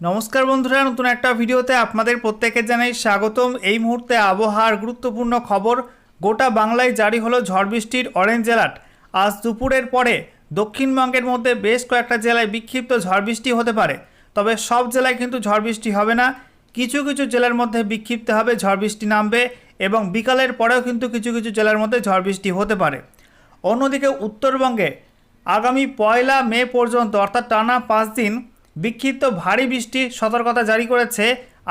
নমস্কার বন্ধুরা, নতুন একটা ভিডিওতে আপনাদের প্রত্যেককে জানাই স্বাগতম। এই মুহূর্তে আবহাওয়ার গুরুত্বপূর্ণ খবর। গোটা বাংলায় জারি হলো ঝড় বৃষ্টির অরেঞ্জ অ্যালার্ট। আজ দুপুরের পরে দক্ষিণবঙ্গের মধ্যে বেশ কয়েকটা জেলায় বিক্ষিপ্ত ঝড় বৃষ্টি হতে পারে, তবে সব জেলায় কিন্তু ঝড় বৃষ্টি হবে না। কিছু কিছু জেলার মধ্যে বিক্ষিপ্তভাবে ঝড় বৃষ্টি নামবে এবং বিকালের পরেও কিন্তু কিছু কিছু জেলার মধ্যে ঝড় বৃষ্টি হতে পারে। অন্যদিকে উত্তরবঙ্গে আগামী 1 মে পর্যন্ত অর্থাৎ টানা 5 দিন বিক্ষিপ্ত ভারী বৃষ্টির সতর্কতা জারি করেছে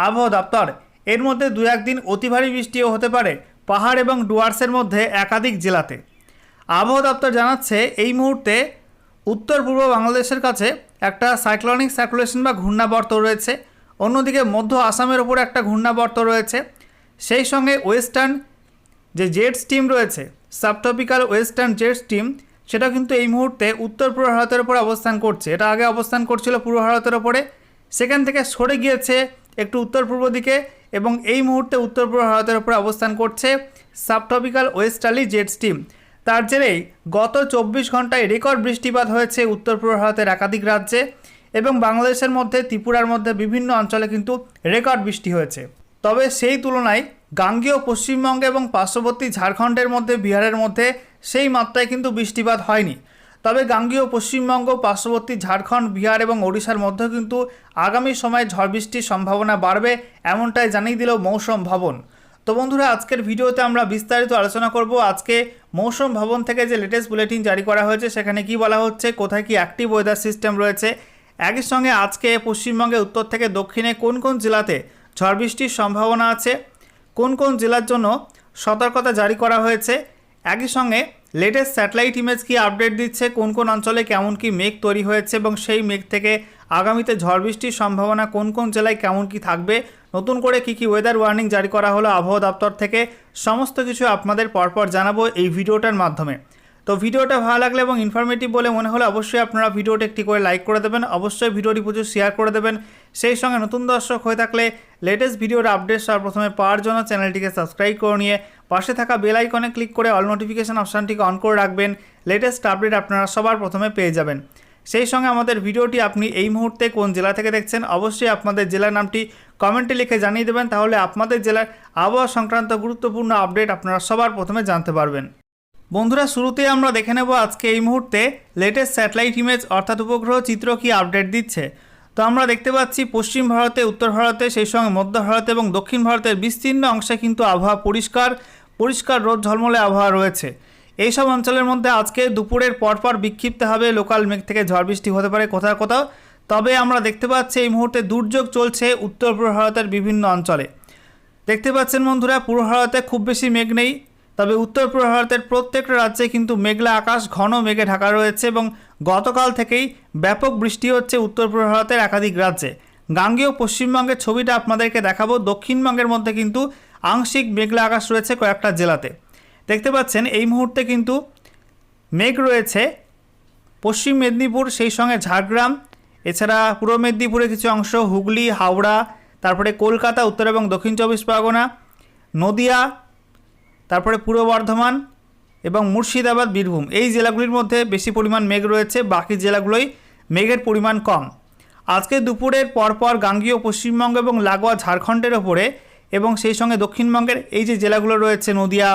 আবহাওয়া দপ্তর। এর মধ্যে 2-1 দিন অতি ভারী বৃষ্টিও হতে পারে পাহাড় এবং ডুয়ার্সের মধ্যে একাধিক জেলাতে। আবহাওয়া দপ্তর জানাচ্ছে এই মুহূর্তে উত্তর পূর্ব বাংলাদেশের কাছে একটা সাইক্লোনিক সার্কুলেশন বা ঘূর্ণাবর্ত রয়েছে। অন্যদিকে মধ্য আসামের ওপর একটা ঘূর্ণাবর্ত রয়েছে। সেই সঙ্গে ওয়েস্টার্ন যে জেট স্টিম রয়েছে, সাবট্রপিক্যাল ওয়েস্টার্ন জেট স্টিম, সেটা কিন্তু এই মুহূর্তে উত্তর পূর্ব ভারতের ওপর অবস্থান করছে। এটা আগে অবস্থান করছিল পূর্ব ভারতের ওপরে, সেখান থেকে সরে গিয়েছে একটু উত্তর পূর্ব দিকে এবং এই মুহূর্তে উত্তর পূর্ব ভারতের ওপর অবস্থান করছে সাবট্রপিক্যাল ওয়েস্টার্লি জেট স্টিম। তার জেরেই গত 24 ঘন্টায় রেকর্ড বৃষ্টিপাত হয়েছে উত্তর পূর্ব ভারতের একাধিক রাজ্যে এবং বাংলাদেশের মধ্যে ত্রিপুরার মধ্যে বিভিন্ন অঞ্চলে কিন্তু রেকর্ড বৃষ্টি হয়েছে। তবে সেই তুলনায় গাঙ্গেয় পশ্চিমবঙ্গ এবং পার্শ্ববর্তী ঝাড়খণ্ডের মধ্যে, বিহারের মধ্যে সেই মাত্রায় কিন্তু বৃষ্টিপাত হয়নি। তবে গাঙ্গেয় পশ্চিমবঙ্গ, পার্শ্ববর্তী ঝাড়খণ্ড, বিহার এবং ওড়িশার মধ্যে কিন্তু আগামী সময়ে ঝড় বৃষ্টির সম্ভাবনা বাড়বে, এমনটাই জানিয়ে দিল মৌসুম ভবন। তো বন্ধুরা, আজকের ভিডিওতে আমরা বিস্তারিত আলোচনা করব আজকে মৌসুম ভবন থেকে যে লেটেস্ট বুলেটিন জারি করা হয়েছে সেখানে কি বলা হচ্ছে, কোথায় কি অ্যাক্টিভ ওয়েদার সিস্টেম রয়েছে, একই সঙ্গে আজকে পশ্চিমবঙ্গে উত্তর থেকে দক্ষিণে কোন কোন জেলাতে ঝড় বৃষ্টির সম্ভাবনা আছে, কোন কোন জেলার জন্য সতর্কতা জারি করা হয়েছে, একই সঙ্গে লেটেস্ট স্যাটেলাইট ইমেজ কি আপডেট দিচ্ছে, কোন কোন অঞ্চলে কেমন কি মেঘ তৈরি হয়েছে এবং সেই মেঘ থেকে আগামীতে ঝড় বৃষ্টির সম্ভাবনা কোন কোন জেলায় কেমন কি থাকবে, নতুন করে কি কি ওয়েদার ওয়ার্নিং জারি করা হলো আবহাওয়া দপ্তর থেকে, সমস্ত কিছু আপনাদের পরপর জানাবো এই ভিডিওটার মাধ্যমে। তো ভিডিওটা ভালো লাগলে এবং ইনফরমেটিভ বলে মনে হলে অবশ্যই আপনারা ভিডিওটা একটি করে লাইক করে দেবেন, অবশ্যই ভিডিওটি প্রচুর শেয়ার করে দেবেন। সেই সঙ্গে নতুন দর্শক হয়ে থাকলে লেটেস্ট ভিডিওর আপডেট সবার প্রথমে পাওয়ার জন্য চ্যানেলটিকে সাবস্ক্রাইব করে নিয়ে পাশে থাকা বেল আইকনে ক্লিক করে অল নোটিফিকেশান অপশানটিকে অন করে রাখবেন। লেটেস্ট আপডেট আপনারা সবার প্রথমে পেয়ে যাবেন। সেই সঙ্গে আমাদের ভিডিওটি আপনি এই মুহূর্তে কোন জেলা থেকে দেখছেন অবশ্যই আপনাদের জেলার নামটি কমেন্টে লিখে জানিয়ে দেবেন, তাহলে আপনাদের জেলার আবহাওয়া সংক্রান্ত গুরুত্বপূর্ণ আপডেট আপনারা সবার প্রথমে জানতে পারবেন। বন্ধুরা, শুরুতেই আমরা দেখে নেব আজকে এই মুহূর্তে লেটেস্ট স্যাটেলাইট ইমেজ অর্থাৎ উপগ্রহ চিত্র কি আপডেট দিচ্ছে। তো আমরা দেখতে পাচ্ছি পশ্চিম ভারতে, উত্তর ভারতে, সেই সঙ্গে মধ্য ভারতে এবং দক্ষিণ ভারতের বিস্তীর্ণ অংশে কিন্তু আবহাওয়া পরিষ্কার রোদ ঝলমলে আবহাওয়া রয়েছে। এইসব অঞ্চলের মধ্যে আজকে দুপুরের পরপর বিক্ষিপ্তভাবে লোকাল মেঘ থেকে ঝড় বৃষ্টি হতে পারে কোথাও কোথাও। তবে আমরা দেখতে পাচ্ছি এই মুহূর্তে দুর্যোগ চলছে উত্তর পূর্ব ভারতের বিভিন্ন অঞ্চলে। দেখতে পাচ্ছেন বন্ধুরা, পূর্ব ভারতে খুব বেশি মেঘ নেই, তবে উত্তর পূর্ব ভারতের প্রত্যেকটা রাজ্যে কিন্তু মেঘলা আকাশ, ঘন মেঘে ঢাকা রয়েছে এবং গতকাল থেকেই ব্যাপক বৃষ্টি হচ্ছে উত্তর পূর্ব ভারতের একাধিক রাজ্যে। গাঙ্গেয় পশ্চিমবঙ্গের ছবিটা আপনাদেরকে দেখাবো। দক্ষিণবঙ্গের মধ্যে কিন্তু আংশিক মেঘলা আকাশ রয়েছে কয়েকটা জেলাতে। দেখতে পাচ্ছেন এই মুহূর্তে কিন্তু মেঘ রয়েছে পশ্চিম মেদিনীপুর, সেই সঙ্গে ঝাড়গ্রাম, এছাড়া পূর্ব মেদিনীপুরের কিছু অংশ, হুগলি, হাওড়া, তারপরে কলকাতা, উত্তর এবং দক্ষিণ 24 পরগনা, নদিয়া, তারপরে পূর্ব বর্ধমান এবং মুর্শিদাবাদ, বীরভূম, এই জেলাগুলির মধ্যে বেশি পরিমাণ মেঘ রয়েছে, বাকি জেলাগুলোই মেঘের পরিমাণ কম। আজকে দুপুরের পরপর গাঙ্গেয় পশ্চিমবঙ্গ এবং লাগোয়া ঝাড়খণ্ডের ওপরে এবং সেই সঙ্গে দক্ষিণবঙ্গের এই যে জেলাগুলো রয়েছে, নদিয়া,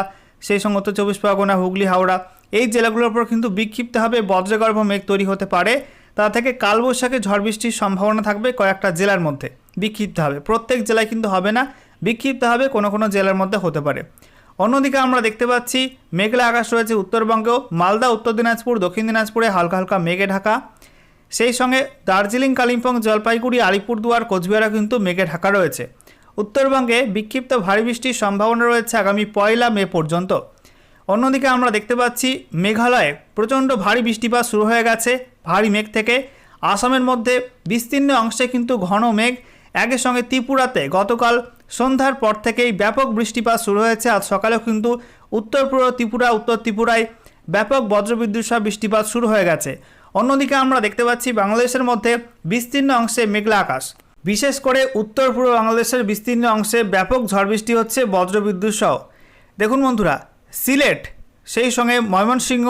সেই সঙ্গে উত্তর 24 পরগনা, হুগলি, হাওড়া, এই জেলাগুলোর উপর কিন্তু বিক্ষিপ্তভাবে বজ্রগর্ভ মেঘ তৈরি হতে পারে। তা থেকে কালবৈশাখী ঝড় বৃষ্টির সম্ভাবনা থাকবে কয়েকটা জেলার মধ্যে বিক্ষিপ্তভাবে। প্রত্যেক জেলায় কিন্তু হবে না, বিক্ষিপ্তভাবে কোনো কোনো জেলার মধ্যে হতে পারে। অন্যদিকে আমরা দেখতে পাচ্ছি মেঘলা আকাশ রয়েছে উত্তরবঙ্গেও, মালদা, উত্তর দিনাজপুর, দক্ষিণ দিনাজপুরে হালকা হালকা মেঘে ঢাকা, সেই সঙ্গে দার্জিলিং, কালিম্পং, জলপাইগুড়ি, আলিপুরদুয়ার, কোচবিহারও কিন্তু মেঘে ঢাকা রয়েছে। উত্তরবঙ্গে বিক্ষিপ্ত ভারী বৃষ্টির সম্ভাবনা রয়েছে আগামী 1 মে পর্যন্ত। অন্যদিকে আমরা দেখতে পাচ্ছি মেঘালয়ে প্রচণ্ড ভারী বৃষ্টিপাত শুরু হয়ে গেছে ভারী মেঘ থেকে। আসামের মধ্যে বিস্তীর্ণ অংশে কিন্তু ঘন মেঘ, একই সঙ্গে ত্রিপুরাতে গতকাল সন্ধ্যার পর থেকেই ব্যাপক বৃষ্টিপাত শুরু হয়েছে। আজ সকালেও কিন্তু উত্তর পূর্ব ত্রিপুরা, উত্তর ত্রিপুরায় ব্যাপক বজ্রবিদ্যুৎ সহ বৃষ্টিপাত শুরু হয়ে গেছে। অন্যদিকে আমরা দেখতে পাচ্ছি বাংলাদেশের মধ্যে বিস্তীর্ণ অংশে মেঘলা আকাশ, বিশেষ করে উত্তর পূর্ব বাংলাদেশের বিস্তীর্ণ অংশে ব্যাপক ঝড় বৃষ্টি হচ্ছে বজ্রবিদ্যুৎ সহ। দেখুন বন্ধুরা, সিলেট, সেই সঙ্গে ময়মনসিংহ,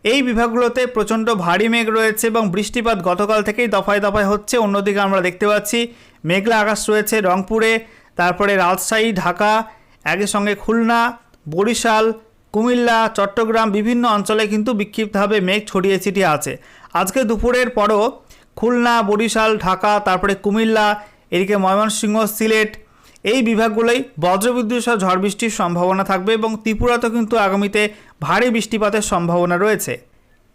এই বিভাগগুলোতে প্রচণ্ড ভারী মেঘ রয়েছে এবং বৃষ্টিপাত গতকাল থেকেই দফায় দফায় হচ্ছে। অন্যদিকে আমরা দেখতে পাচ্ছি মেঘলা আকাশ রয়েছে রংপুরে, তারপরে রাজশাহী, ঢাকা, একই সঙ্গে খুলনা, বরিশাল, কুমিল্লা, চট্টগ্রাম বিভিন্ন অঞ্চলে কিন্তু বিক্ষিপ্তভাবে মেঘ ছড়িয়ে ছিটিয়ে আছে। আজকে দুপুরের পরও খুলনা, বরিশাল, ঢাকা, তারপরে কুমিল্লা, এদিকে ময়মনসিংহ, সিলেট এই বিভাগগুলোই বজ্রবিদ্যুৎ সহ ঝড় বৃষ্টির সম্ভাবনা থাকবে এবং ত্রিপুরাতেও কিন্তু আগামীতে ভারী বৃষ্টিপাতের সম্ভাবনা রয়েছে।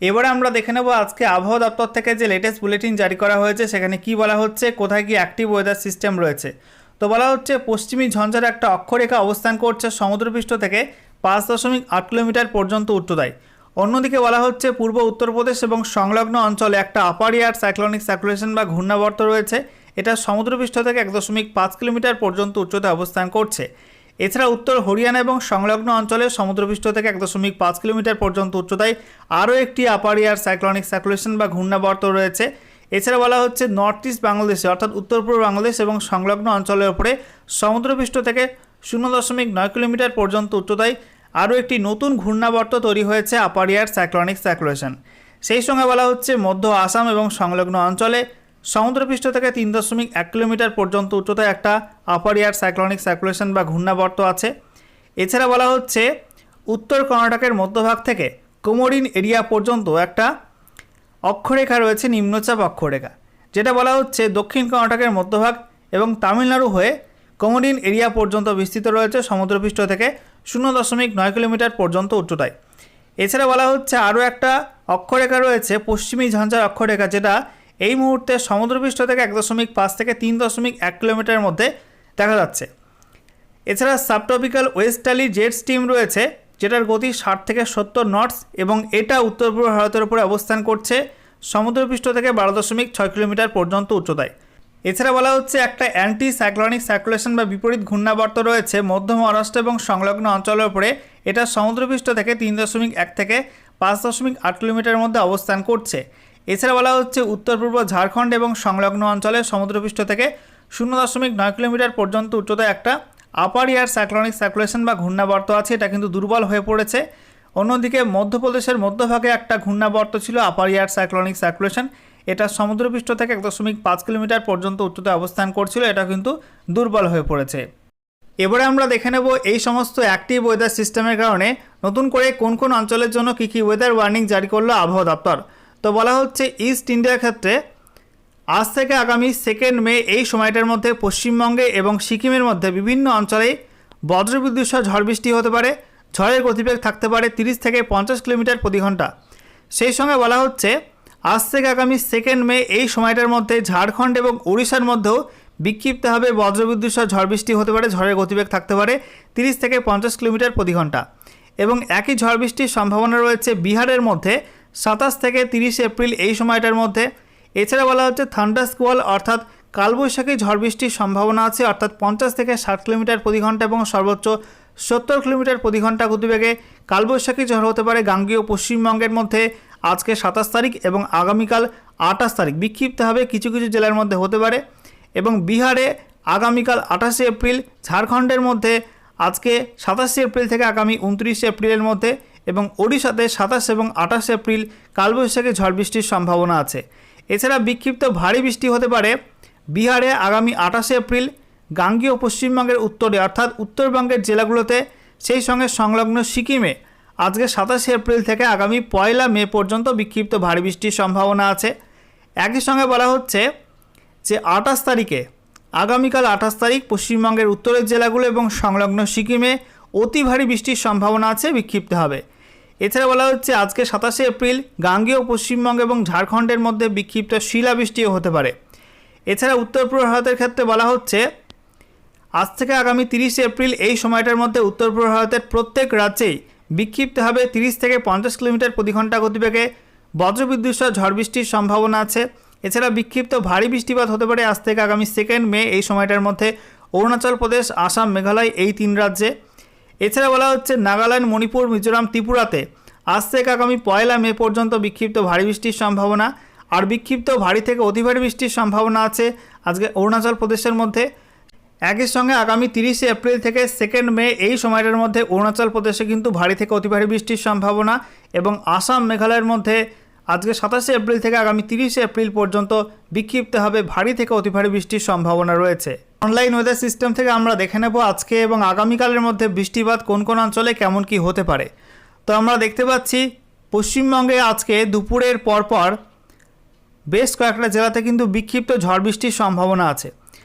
এবারে আমরা দেখে নেব আজকে আবহাওয়া দপ্তর থেকে যে লেটেস্ট বুলেটিন জারি করা হয়েছে সেখানে কি বলা হচ্ছে, কোথায় কি অ্যাক্টিভ ওয়েদার সিস্টেম রয়েছে। তো বলা হচ্ছে পশ্চিমী ঝঞ্ঝার একটা অক্ষরেখা অবস্থান করছে সমুদ্রপৃষ্ঠ থেকে 5.8 কিলোমিটার পর্যন্ত উচ্চতায়। অন্যদিকে বলা হচ্ছে পূর্ব উত্তরপ্রদেশ এবং সংলগ্ন অঞ্চলে একটা আপার এয়ার সাইক্লোনিক সার্কুলেশন বা ঘূর্ণাবর্ত রয়েছে। এটা সমুদ্রপৃষ্ঠ থেকে 1.5 কিলোমিটার পর্যন্ত উচ্চতায় অবস্থান করছে। এছাড়া উত্তর হরিয়ানা এবং সংলগ্ন অঞ্চলে সমুদ্রপৃষ্ঠ থেকে 1.5 কিলোমিটার পর্যন্ত উচ্চতায় আরও একটি আপার এয়ার সাইক্লোনিক সার্কুলেশন বা ঘূর্ণাবর্ত রয়েছে। এছাড়া বলা হচ্ছে নর্থ ইস্ট বাংলাদেশে অর্থাৎ উত্তর পূর্ব বাংলাদেশ এবং সংলগ্ন অঞ্চলের উপরে সমুদ্রপৃষ্ঠ থেকে 0.9 কিলোমিটার পর্যন্ত উচ্চতায় আরও একটি নতুন ঘূর্ণাবর্ত তৈরি হয়েছে আপার এয়ার সাইক্লোনিক সার্কুলেশন। সেই সঙ্গে বলা হচ্ছে মধ্য আসাম এবং সংলগ্ন অঞ্চলে সমুদ্রপৃষ্ঠ থেকে 3.1 কিলোমিটার পর্যন্ত উচ্চতায় একটা আপার এয়ার সাইক্লোনিক সার্কুলেশন বা ঘূর্ণাবর্ত আছে। এছাড়া বলা হচ্ছে উত্তর কর্ণাটকের মধ্যভাগ থেকে কোমোরিন এরিয়া পর্যন্ত একটা অক্ষরেখা রয়েছে, নিম্নচাপ অক্ষরেখা, যেটা বলা হচ্ছে দক্ষিণ কর্ণাটকের মধ্যভাগ এবং তামিলনাড়ু হয়ে কোমোরিন এরিয়া পর্যন্ত বিস্তৃত রয়েছে সমুদ্রপৃষ্ঠ থেকে 0.9 কিলোমিটার পর্যন্ত উচ্চতায়। এছাড়া বলা হচ্ছে আরও একটা অক্ষরেখা রয়েছে পশ্চিমী ঝঞ্ঝার অক্ষরেখা, যেটা এই মুহূর্তে সমুদ্রপৃষ্ঠ থেকে 1.5 থেকে 3.1 কিলোমিটারের মধ্যে দেখা যাচ্ছে। এছাড়া সাবট্রপিক্যাল ওয়েস্টার্লি জেট স্টিম রয়েছে, যেটার গতি 60 থেকে 70 নটস এবং এটা উত্তর পূর্ব ভারতের উপরে অবস্থান করছে সমুদ্রপৃষ্ঠ থেকে 12.6 কিলোমিটার পর্যন্ত উচ্চতায়। এছাড়া বলা হচ্ছে একটা অ্যান্টি সাইক্লোনিক সার্কুলেশন বা বিপরীত ঘূর্ণাবর্ত রয়েছে মধ্য মহারাষ্ট্র এবং সংলগ্ন অঞ্চলের উপরে। এটা সমুদ্রপৃষ্ঠ থেকে 3.1 থেকে 5.8 কিলোমিটারের মধ্যে অবস্থান করছে। এছাড়া বলা হচ্ছে উত্তর পূর্ব ঝাড়খণ্ড এবং সংলগ্ন অঞ্চলে সমুদ্রপৃষ্ঠ থেকে 0.9 কিলোমিটার পর্যন্ত উচ্চতায় একটা আপার এয়ার সাইক্লোনিক সার্কুলেশন বা ঘূর্ণাবর্ত আছে, এটা কিন্তু দুর্বল হয়ে পড়েছে। অন্যদিকে মধ্যপ্রদেশের মধ্যভাগে একটা ঘূর্ণাবর্ত ছিল আপার এয়ার সাইক্লোনিক সার্কুলেশন, এটা সমুদ্রপৃষ্ঠ থেকে 1.5 কিলোমিটার পর্যন্ত উচ্চতায় অবস্থান করছিল, এটা কিন্তু দুর্বল হয়ে পড়েছে। এবারে আমরা দেখে নেব এই সমস্ত অ্যাক্টিভ ওয়েদার সিস্টেমের কারণে নতুন করে কোন কোন অঞ্চলের জন্য কী কী ওয়েদার ওয়ার্নিং জারি করলো আবহাওয়া দপ্তর। তো বলা হচ্ছে ইস্ট ইন্ডিয়ার ক্ষেত্রে আজ থেকে আগামী 2 মে এই সময়টার মধ্যে পশ্চিমবঙ্গে এবং সিকিমের মধ্যে বিভিন্ন অঞ্চলে বজ্রবিদ্যুৎ সহ ঝড় বৃষ্টি হতে পারে। ঝড়ের গতিবেগ থাকতে পারে 30 থেকে 50 কিলোমিটার প্রতি ঘন্টা। সেই সঙ্গে বলা হচ্ছে আজ থেকে আগামী 2 মে এই সময়টার মধ্যে ঝাড়খণ্ড এবং ওড়িশার মধ্যেও বিক্ষিপ্তভাবে বজ্রবিদ্যুৎ সহ ঝড় বৃষ্টি হতে পারে। ঝড়ের গতিবেগ থাকতে পারে 30 থেকে 50 কিলোমিটার প্রতি ঘন্টা এবং একই ঝড় বৃষ্টির সম্ভাবনা রয়েছে বিহারের মধ্যে 27 থেকে 30 এপ্রিল এই সময়টার মধ্যে। এছাড়া বলা হচ্ছে থান্ডার স্কোয়াল অর্থাৎ কালবৈশাখী ঝড় বৃষ্টির সম্ভাবনা আছে, অর্থাৎ 50 থেকে 60 কিলোমিটার প্রতি ঘন্টা এবং সর্বোচ্চ 70 কিলোমিটার প্রতি ঘন্টা গতিবেগে কালবৈশাখী ঝড় হতে পারে গাঙ্গেয় পশ্চিমবঙ্গের মধ্যে আজকে 27 তারিখ এবং আগামীকাল 28 তারিখ বিক্ষিপ্তভাবে কিছু কিছু জেলার মধ্যে হতে পারে। এবং বিহারে আগামীকাল 28 এপ্রিল, ঝাড়খণ্ডের মধ্যে আজকে 27 এপ্রিল থেকে আগামী 29 এপ্রিলের মধ্যে এবং ওড়িশাতে 27 এবং 28 এপ্রিল কালবৈশাখী ঝড় বৃষ্টির সম্ভাবনা আছে। এছাড়া বিক্ষিপ্ত ভারী বৃষ্টি হতে পারে বিহারে আগামী 28 এপ্রিল, গাঙ্গেয় পশ্চিমবঙ্গের উত্তরে অর্থাৎ উত্তরবঙ্গের জেলাগুলোতে, সেই সঙ্গে সংলগ্ন সিকিমে আজকে 27 এপ্রিল থেকে আগামী 1 মে পর্যন্ত বিক্ষিপ্ত ভারী বৃষ্টির সম্ভাবনা আছে। একই সঙ্গে বলা হচ্ছে যে 28 তারিখে আগামীকাল 28 তারিখ পশ্চিমবঙ্গের উত্তরের জেলাগুলো এবং সংলগ্ন সিকিমে অতি ভারী বৃষ্টির সম্ভাবনা আছে, বিক্ষিপ্ত হবে। এছাড়া বলা হচ্ছে আজকে 27 এপ্রিল গাঙ্গেয় পশ্চিমবঙ্গ এবং ঝাড়খণ্ডের মধ্যে বিক্ষিপ্ত শিলাবৃষ্টিও হতে পারে। এছাড়া উত্তর পূর্ব ভারতের ক্ষেত্রে বলা হচ্ছে আজ থেকে আগামী 30 এপ্রিল এই সময়টার মধ্যে উত্তর পূর্ব ভারতের প্রত্যেক রাজ্যেই বিক্ষিপ্তভাবে 30 থেকে 50 কিলোমিটার প্রতি ঘন্টা গতিবেগে বজ্রবিদ্যুৎ সহ ঝড় বৃষ্টির সম্ভাবনা আছে। এছাড়া বিক্ষিপ্ত ভারী বৃষ্টিপাত হতে পারে আজ থেকে আগামী 2 মে এই সময়টার মধ্যে অরুণাচল প্রদেশ, আসাম, মেঘালয় এই 3 রাজ্যে। এছাড়া বলা হচ্ছে নাগাল্যান্ড, মণিপুর, মিজোরাম, ত্রিপুরাতে আজ থেকে আগামী 1 মে পর্যন্ত বিক্ষিপ্ত ভারী বৃষ্টির সম্ভাবনা। আর বিক্ষিপ্ত ভারী থেকে অতি ভারী বৃষ্টির সম্ভাবনা আছে আজকে অরুণাচল প্রদেশের মধ্যে। একই সঙ্গে আগামী 30 এপ্রিল থেকে 2 মে এই সময়টার মধ্যে অরুণাচল প্রদেশে কিন্তু ভারী থেকে অতি ভারী বৃষ্টির সম্ভাবনা এবং আসাম মেঘালয়ের মধ্যে আজকে 27 এপ্রিল থেকে আগামী 30 এপ্রিল পর্যন্ত বিক্ষিপ্তভাবে ভারী থেকে অতি ভারী বৃষ্টির সম্ভাবনা রয়েছে। অনলাইন ওয়েদার সিস্টেম থেকে আমরা দেখে নেব আজকে এবং আগামীকালের মধ্যে বৃষ্টিপাত কোন কোন অঞ্চলে কেমন কি হতে পারে। তো আমরা দেখতে পাচ্ছি পশ্চিমবঙ্গে আজকে দুপুরের পরপর বেশ কয়েকটা জেলাতে কিন্তু বিক্ষিপ্ত ঝড় বৃষ্টির সম্ভাবনা আছে।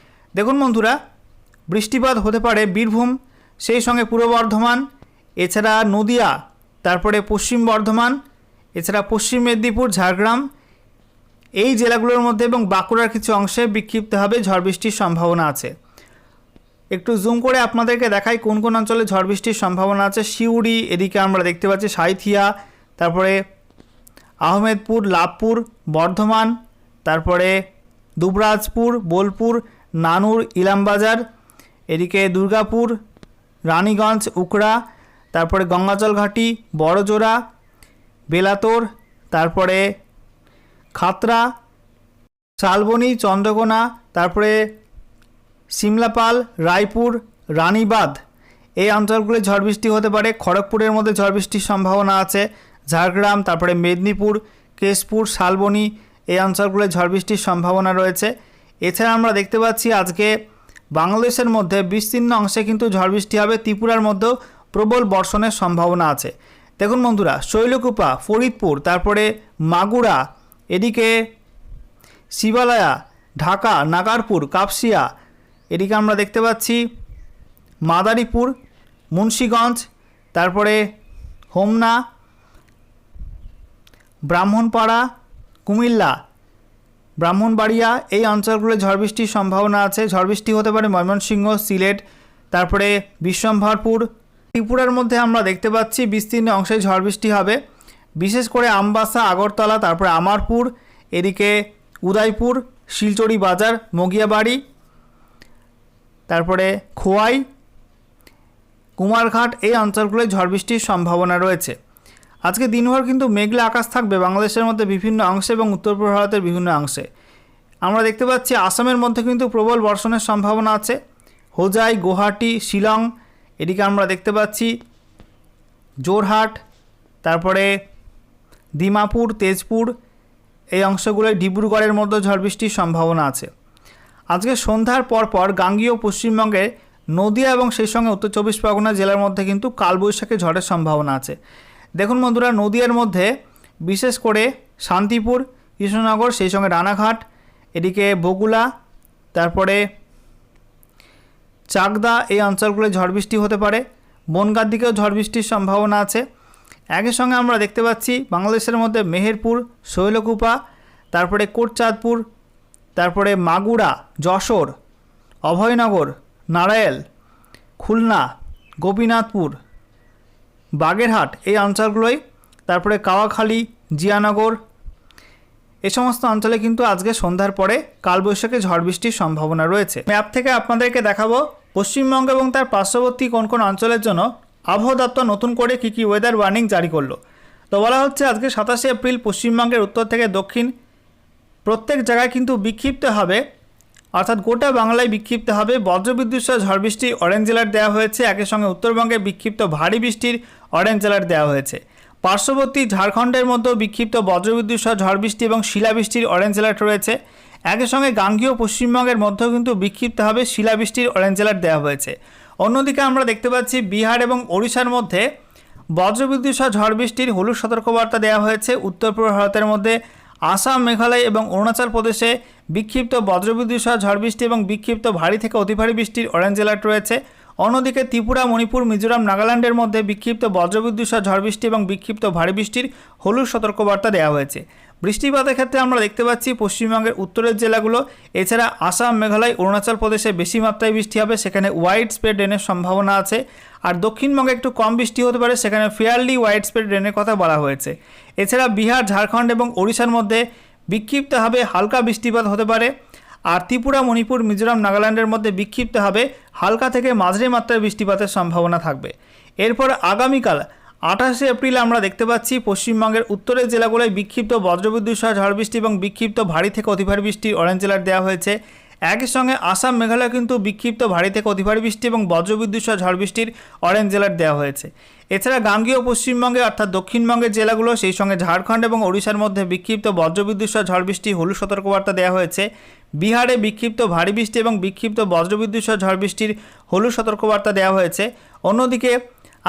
দেখুন বন্ধুরা, বৃষ্টিপাত হতে পারে বীরভূম, সেই সঙ্গে পূর্ব বর্ধমান, এছাড়া নদিয়া, তারপরে পশ্চিম বর্ধমান, এছাড়া পশ্চিম মেদিনীপুর, ঝাড়গ্রাম এই জেলাগুলোর মধ্যে এবং বাঁকুড়ার কিছু অংশে বিক্ষিপ্তভাবে ঝড় বৃষ্টির সম্ভাবনা আছে। একটু জুম করে আপনাদেরকে দেখাই কোন কোন অঞ্চলে ঝড় বৃষ্টির সম্ভাবনা আছে। সিউড়ি, এদিকে আমরা দেখতে পাচ্ছি সাঁইথিয়া, তারপরে আহমেদপুর, লাভপুর, বর্ধমান, তারপরে দুবরাজপুর, বোলপুর, নানুর, ইলামবাজার, এদিকে দুর্গাপুর, রানীগঞ্জ, উকড়া, তারপরে গঙ্গাজল ঘাটি, বড়জোড়া, বেলাতোর, তারপরে খাতড়া, শালবনী, চন্দ্রকোনা, তারপরে সিমলাপাল, রায়পুর, রানীবাঁধ এই অঞ্চলগুলি ঝড় বৃষ্টি হতে পারে। খড়গপুরের মধ্যে ঝড় বৃষ্টির সম্ভাবনা আছে। ঝাড়গ্রাম, তারপরে মেদিনীপুর, কেশপুর, শালবনী এই অঞ্চলগুলো ঝড় বৃষ্টির সম্ভাবনা রয়েছে। এছাড়া আমরা দেখতে পাচ্ছি আজকে বাংলাদেশের মধ্যে বিস্তীর্ণ অংশে কিন্তু ঝড় বৃষ্টি হবে। ত্রিপুরার মধ্যেও প্রবল বর্ষণের সম্ভাবনা আছে। দেখুন বন্ধুরা, শৈলকুপা, ফরিদপুর, তারপরে মাগুরা, এদিকে শিবালয়া, ঢাকা, নাগারপুর, কাপসিয়া, এদিকে আমরা দেখতে পাচ্ছি মাদারীপুর, মুন্সীগঞ্জ, তারপরে হোমনা, ব্রাহ্মণপাড়া, কুমিল্লা, ব্রাহ্মণবাড়িয়া এই অঞ্চলগুলো ঝড় বৃষ্টির সম্ভাবনা আছে। ঝড় বৃষ্টি হতে পারে ময়মনসিংহ, সিলেট, তারপরে বিশ্বম্ভরপুর। ত্রিপুরার মধ্যে আমরা দেখতে পাচ্ছি বিস্তীর্ণ অংশে ঝড় বৃষ্টি হবে, বিশেষ করে আমবাসা, আগরতলা, তারপরে আমারপুর, এদিকে উদয়পুর, শিলচড়ি বাজার, মগিয়াবাড়ি, তারপরে খোয়াই, কুমারঘাট এই অঞ্চলগুলোয় ঝড় বৃষ্টির সম্ভাবনা রয়েছে। আজকে দিনভর কিন্তু মেঘলা আকাশ থাকবে বাংলাদেশের মধ্যে বিভিন্ন অংশে এবং উত্তর পূর্ব ভারতের বিভিন্ন অংশে। আমরা দেখতে পাচ্ছি আসামের মধ্যে কিন্তু প্রবল বর্ষণের সম্ভাবনা আছে। হোজাই, গুয়াহাটি, শিলং, এদিকে আমরা দেখতে পাচ্ছি জোরহাট, তারপরে দিমাপুর, তেজপুর এই অংশগুলোয় ডিব্রুগড়ের মধ্যে ঝড় বৃষ্টির সম্ভাবনা আছে। আজকে সন্ধ্যার পরপর গাঙ্গীয় পশ্চিমবঙ্গে নদিয়া এবং সেই সঙ্গে উত্তর 24 পরগনা জেলার মধ্যে কিন্তু কালবৈশাখী ঝড়ের সম্ভাবনা আছে। দেখুন বন্ধুরা, নদিয়ার মধ্যে বিশেষ করে শান্তিপুর, কৃষ্ণনগর, সেই সঙ্গে রানাঘাট, এদিকে বগুলা, তারপরে চাকদা এই অঞ্চলগুলো ঝড় বৃষ্টি হতে পারে। বনগাঁর দিকেও ঝড় বৃষ্টির সম্ভাবনা আছে। একই সঙ্গে আমরা দেখতে পাচ্ছি বাংলাদেশের মধ্যে মেহেরপুর, শৈলকুপা, তারপরে কোটচাঁদপুর, তারপরে মাগুরা, যশোর, অভয়নগর, নারায়েল, খুলনা, গোপীনাথপুর, বাগেরহাট এই অঞ্চলগুলোই, তারপরে কাওয়াখালী, জিয়ানগর এই সমস্ত অঞ্চলে কিন্তু আজকে সন্ধ্যার পরে কালবৈশাখী ঝড় বৃষ্টির সম্ভাবনা রয়েছে। ম্যাপ থেকে আপনাদেরকে দেখাবো পশ্চিমবঙ্গ এবং তার পার্শ্ববর্তী কোন কোন অঞ্চলের জন্য আবহাওয়া দপ্তর নতুন করে কী কী ওয়েদার ওয়ার্নিং জারি করলো। তো বলা হচ্ছে আজকে 27 এপ্রিল পশ্চিমবঙ্গের উত্তর থেকে দক্ষিণ প্রত্যেক জায়গায় কিন্তু বিক্ষিপ্ত হবে, অর্থাৎ গোটা বাংলায় বিক্ষিপ্ত হবে। বজ্রবিদ্যুৎ সহ ঝড় বৃষ্টি অরেঞ্জ অ্যালার্ট দেওয়া হয়েছে। একই সঙ্গে উত্তরবঙ্গে বিক্ষিপ্ত ভারী বৃষ্টির অরেঞ্জ অ্যালার্ট দেওয়া হয়েছে। পার্শ্ববর্তী ঝাড়খণ্ডের মধ্যেও বিক্ষিপ্ত বজ্রবিদ্যুৎ সহ ঝড় বৃষ্টি এবং শিলাবৃষ্টির অরেঞ্জ অ্যালার্ট রয়েছে। একই সঙ্গে গাঙ্গীয় পশ্চিমবঙ্গের মধ্যেও কিন্তু বিক্ষিপ্ত হবে শিলাবৃষ্টির অরেঞ্জ অ্যালার্ট দেওয়া হয়েছে। অন্যদিকে আমরা দেখতে পাচ্ছি বিহার এবং ওড়িশার মধ্যে বজ্রবিদ্যুৎ সহ ঝড় বৃষ্টির হলুদ সতর্কবার্তা দেওয়া হয়েছে। উত্তর পূর্ব ভারতের মধ্যে আসাম, মেঘালয় এবং অরুণাচল প্রদেশে বিক্ষিপ্ত বজ্রবিদ্যুৎ সহ ঝড় বৃষ্টি এবং বিক্ষিপ্ত ভারী থেকে অতি ভারী বৃষ্টির অরেঞ্জ অ্যালার্ট রয়েছে। অন্যদিকে ত্রিপুরা, মণিপুর, মিজোরাম, নাগাল্যান্ডের মধ্যে বিক্ষিপ্ত বজ্রবিদ্যুৎ সহ ঝড় বৃষ্টি এবং বিক্ষিপ্ত ভারী বৃষ্টির হলুদ সতর্কবার্তা দেওয়া হয়েছে। বৃষ্টিপাতের ক্ষেত্রে আমরা দেখতে পাচ্ছি পশ্চিমবঙ্গের উত্তরের জেলাগুলো, এছাড়া আসাম, মেঘালয়, অরুণাচল প্রদেশে বেশি মাত্রায় বৃষ্টি হবে, সেখানে ওয়াইড স্প্রেড রেনের সম্ভাবনা আছে। আর দক্ষিণবঙ্গে একটু কম বৃষ্টি হতে পারে, সেখানে ফেয়ারলি ওয়াইড স্প্রেড রেনের কথা বলা হয়েছে। এছাড়া বিহার, ঝাড়খণ্ড এবং ওড়িশার মধ্যে বিক্ষিপ্তভাবে হালকা বৃষ্টিপাত হতে পারে। আর ত্রিপুরা, মণিপুর, মিজোরাম, নাগাল্যান্ডের মধ্যে বিক্ষিপ্তভাবে হালকা থেকে মাঝারি মাত্রায় বৃষ্টিপাতের সম্ভাবনা থাকবে। এরপর আগামীকাল 28 এপ্রিল আমরা দেখতে পাচ্ছি পশ্চিমবঙ্গের উত্তরের জেলাগুলোয় বিক্ষিপ্ত বজ্রবিদ্যুৎ সহ ঝড় বৃষ্টি এবং বিক্ষিপ্ত ভারী থেকে অতি ভারী বৃষ্টির অরেঞ্জ অ্যালার্ট দেওয়া হয়েছে। একই সঙ্গে আসাম মেঘালয় কিন্তু বিক্ষিপ্ত ভারী থেকে অতি ভারী বৃষ্টি এবং বজ্রবিদ্যুৎ সহ ঝড় বৃষ্টির অরেঞ্জ অ্যালার্ট দেওয়া হয়েছে। এছাড়া গাঙ্গেয় পশ্চিমবঙ্গে অর্থাৎ দক্ষিণবঙ্গের জেলাগুলো সেই সঙ্গে ঝাড়খণ্ড এবং ওড়িশার মধ্যে বিক্ষিপ্ত বজ্রবিদ্যুৎ সহ ঝড় বৃষ্টি হলুদ সতর্কবার্তা দেওয়া হয়েছে। বিহারে বিক্ষিপ্ত ভারী বৃষ্টি এবং বিক্ষিপ্ত বজ্রবিদ্যুৎ সহ ঝড় বৃষ্টির হলুদ সতর্কবার্তা দেওয়া হয়েছে। অন্যদিকে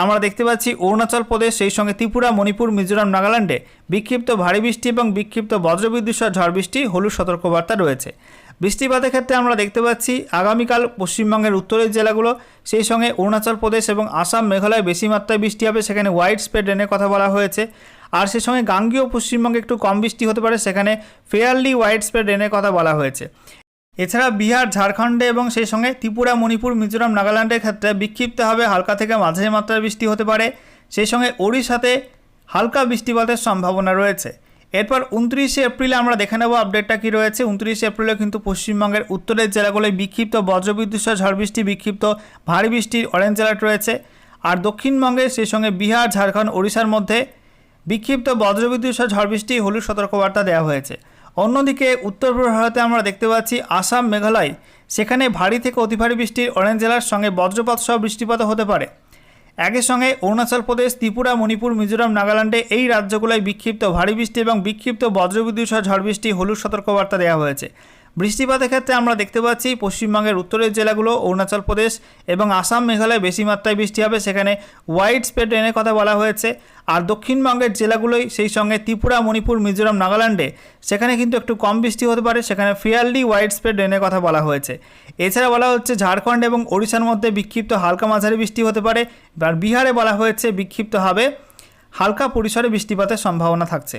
আমরা দেখতে পাচ্ছি অরুণাচল প্রদেশ সেই সঙ্গে ত্রিপুরা, মণিপুর, মিজোরাম, নাগাল্যান্ডে বিক্ষিপ্ত ভারী বৃষ্টি এবং বিক্ষিপ্ত বজ্রবিদ্যুৎ সহ ঝড় বৃষ্টি হলুদ সতর্কবার্তা রয়েছে। বৃষ্টিপাতের ক্ষেত্রে আমরা দেখতে পাচ্ছি আগামীকাল পশ্চিমবঙ্গের উত্তরের জেলাগুলো সেই সঙ্গে অরুণাচল প্রদেশ এবং আসাম মেঘালয় বেশি মাত্রায় বৃষ্টি হবে, সেখানে ওয়াইড স্প্রেড রেনের কথা বলা হয়েছে। আর সেই সঙ্গে গাঙ্গেয় পশ্চিমবঙ্গে একটু কম বৃষ্টি হতে পারে, সেখানে ফেয়ারলি ওয়াইড স্প্রেড রেনের কথা বলা হয়েছে। এছাড়া বিহার, ঝাড়খণ্ডে এবং সেই সঙ্গে ত্রিপুরা, মণিপুর, মিজোরাম, নাগাল্যান্ডের ক্ষেত্রে বিক্ষিপ্তভাবে হালকা থেকে মাঝারি মাত্রায় বৃষ্টি হতে পারে। সেই সঙ্গে ওড়িশাতে হালকা বৃষ্টিপাতের সম্ভাবনা রয়েছে। এরপর 29শে এপ্রিলে আমরা দেখে নেব আপডেটটা কী রয়েছে। 29শে এপ্রিলে কিন্তু পশ্চিমবঙ্গের উত্তরের জেলাগুলোয় বিক্ষিপ্ত বজ্রবিদ্যুৎ সহ ঝড় বৃষ্টি, বিক্ষিপ্ত ভারী বৃষ্টির অরেঞ্জ অ্যালার্ট রয়েছে। আর দক্ষিণবঙ্গে সেই সঙ্গে বিহার, ঝাড়খণ্ড, ওড়িশার মধ্যে বিক্ষিপ্ত বজ্রবিদ্যুৎ সহ ঝড় বৃষ্টি হলুদ সতর্কবার্তা দেওয়া হয়েছে। অন্যদিকে উত্তর পূর্ব ভারতে আমরা দেখতে পাচ্ছি আসাম, মেঘালয়, সেখানে ভারী থেকে অতি ভারী বৃষ্টির অরেঞ্জ অ্যালার্ট সঙ্গে বজ্রপাত সহ বৃষ্টিপাতও হতে পারে। একই সঙ্গে অরুণাচল প্রদেশ, ত্রিপুরা, মণিপুর, মিজোরাম, নাগাল্যান্ডে এই রাজ্যগুলোয় বিক্ষিপ্ত ভারী বৃষ্টি এবং বিক্ষিপ্ত বজ্রবিদ্যুৎ সহ ঝড় বৃষ্টি হলুদ সতর্কবার্তা দেওয়া হয়েছে। বৃষ্টিপাতের ক্ষেত্রে আমরা দেখতে পাচ্ছি পশ্চিমবঙ্গের উত্তরের জেলাগুলো অরুণাচল প্রদেশ এবং আসাম মেঘালয় বেশি মাত্রায় বৃষ্টি হবে, সেখানে ওয়াইড স্প্রেড রেনের কথা বলা হয়েছে। আর দক্ষিণবঙ্গের জেলাগুলোই সেই সঙ্গে ত্রিপুরা, মণিপুর, মিজোরাম, নাগাল্যান্ডে সেখানে কিন্তু একটু কম বৃষ্টি হতে পারে, সেখানে ফেয়ারলি ওয়াইড স্প্রেড রেনের কথা বলা হয়েছে। এছাড়া বলা হচ্ছে ঝাড়খণ্ড এবং ওড়িশার মধ্যে বিক্ষিপ্ত হালকা মাঝারি বৃষ্টি হতে পারে। আর বিহারে বলা হয়েছে বিক্ষিপ্ত হবে হালকা পরিসরে বৃষ্টিপাতের সম্ভাবনা থাকছে।